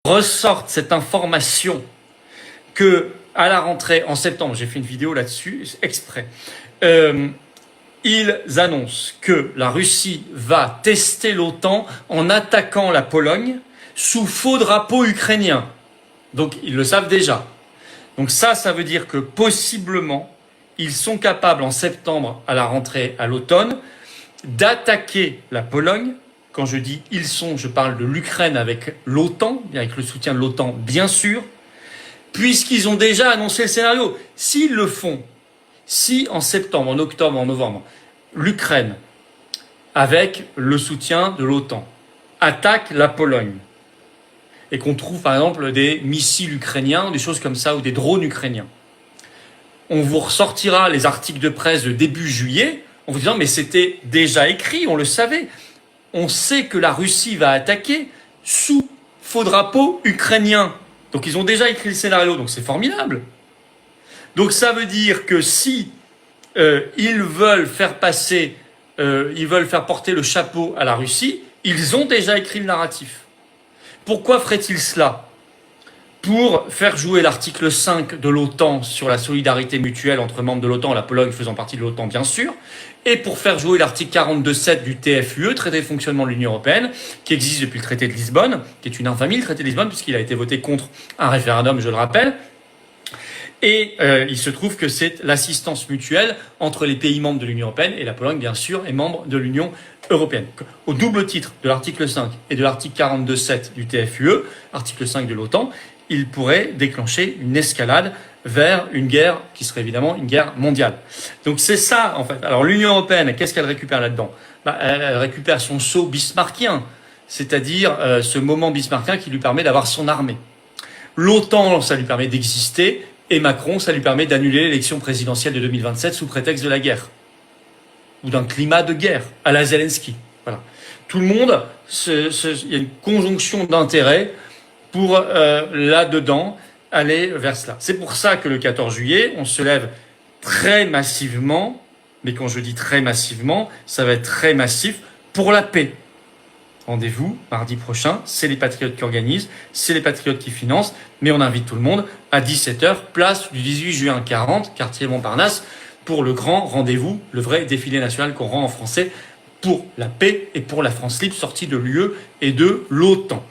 ressorte cette information que à la rentrée en septembre, j'ai fait une vidéo là-dessus exprès, ils annoncent que la Russie va tester l'OTAN en attaquant la Pologne sous faux drapeau ukrainien. Donc ils le savent déjà. Donc ça veut dire que possiblement, ils sont capables en septembre à la rentrée à l'automne d'attaquer la Pologne. Quand je dis ils sont, je parle de l'Ukraine avec l'OTAN, avec le soutien de l'OTAN bien sûr, puisqu'ils ont déjà annoncé le scénario. S'ils le font, si en septembre, en octobre, en novembre, l'Ukraine, avec le soutien de l'OTAN, attaque la Pologne, et qu'on trouve par exemple des missiles ukrainiens, des choses comme ça, ou des drones ukrainiens, on vous ressortira les articles de presse de début juillet en vous disant mais c'était déjà écrit, on le savait. On sait que la Russie va attaquer sous faux drapeau ukrainien. Donc ils ont déjà écrit le scénario, donc c'est formidable. Donc ça veut dire que si ils veulent faire passer, ils veulent faire porter le chapeau à la Russie, ils ont déjà écrit le narratif. Pourquoi ferait-il cela ? Pour faire jouer l'article 5 de l'OTAN sur la solidarité mutuelle entre membres de l'OTAN, la Pologne faisant partie de l'OTAN bien sûr, et pour faire jouer l'article 42.7 du TFUE, traité de fonctionnement de l'Union européenne, qui existe depuis le traité de Lisbonne, qui est une infamie le traité de Lisbonne, puisqu'il a été voté contre un référendum, je le rappelle. Et il se trouve que c'est l'assistance mutuelle entre les pays membres de l'Union européenne, et la Pologne bien sûr est membre de l'Union européenne. Au double titre de l'article 5 et de l'article 42.7 du TFUE, article 5 de l'OTAN, il pourrait déclencher une escalade vers une guerre qui serait évidemment une guerre mondiale. Donc c'est ça en fait. Alors l'Union européenne, qu'est-ce qu'elle récupère là-dedans ? Elle récupère son sceau bismarckien, c'est-à-dire ce moment bismarckien qui lui permet d'avoir son armée. L'OTAN, ça lui permet d'exister, et Macron, ça lui permet d'annuler l'élection présidentielle de 2027 sous prétexte de la guerre, ou d'un climat de guerre à la Zelensky. Voilà. Tout le monde, il y a une conjonction d'intérêts pour là-dedans aller vers cela. C'est pour ça que le 14 juillet, on se lève très massivement, mais quand je dis très massivement, ça va être très massif pour la paix. Rendez-vous mardi prochain, c'est les Patriotes qui organisent, c'est les Patriotes qui financent, mais on invite tout le monde à 17h, place du 18 juin 40, quartier Montparnasse, pour le grand rendez-vous, le vrai défilé national qu'on rend en français pour la paix et pour la France libre, sortie de l'UE et de l'OTAN.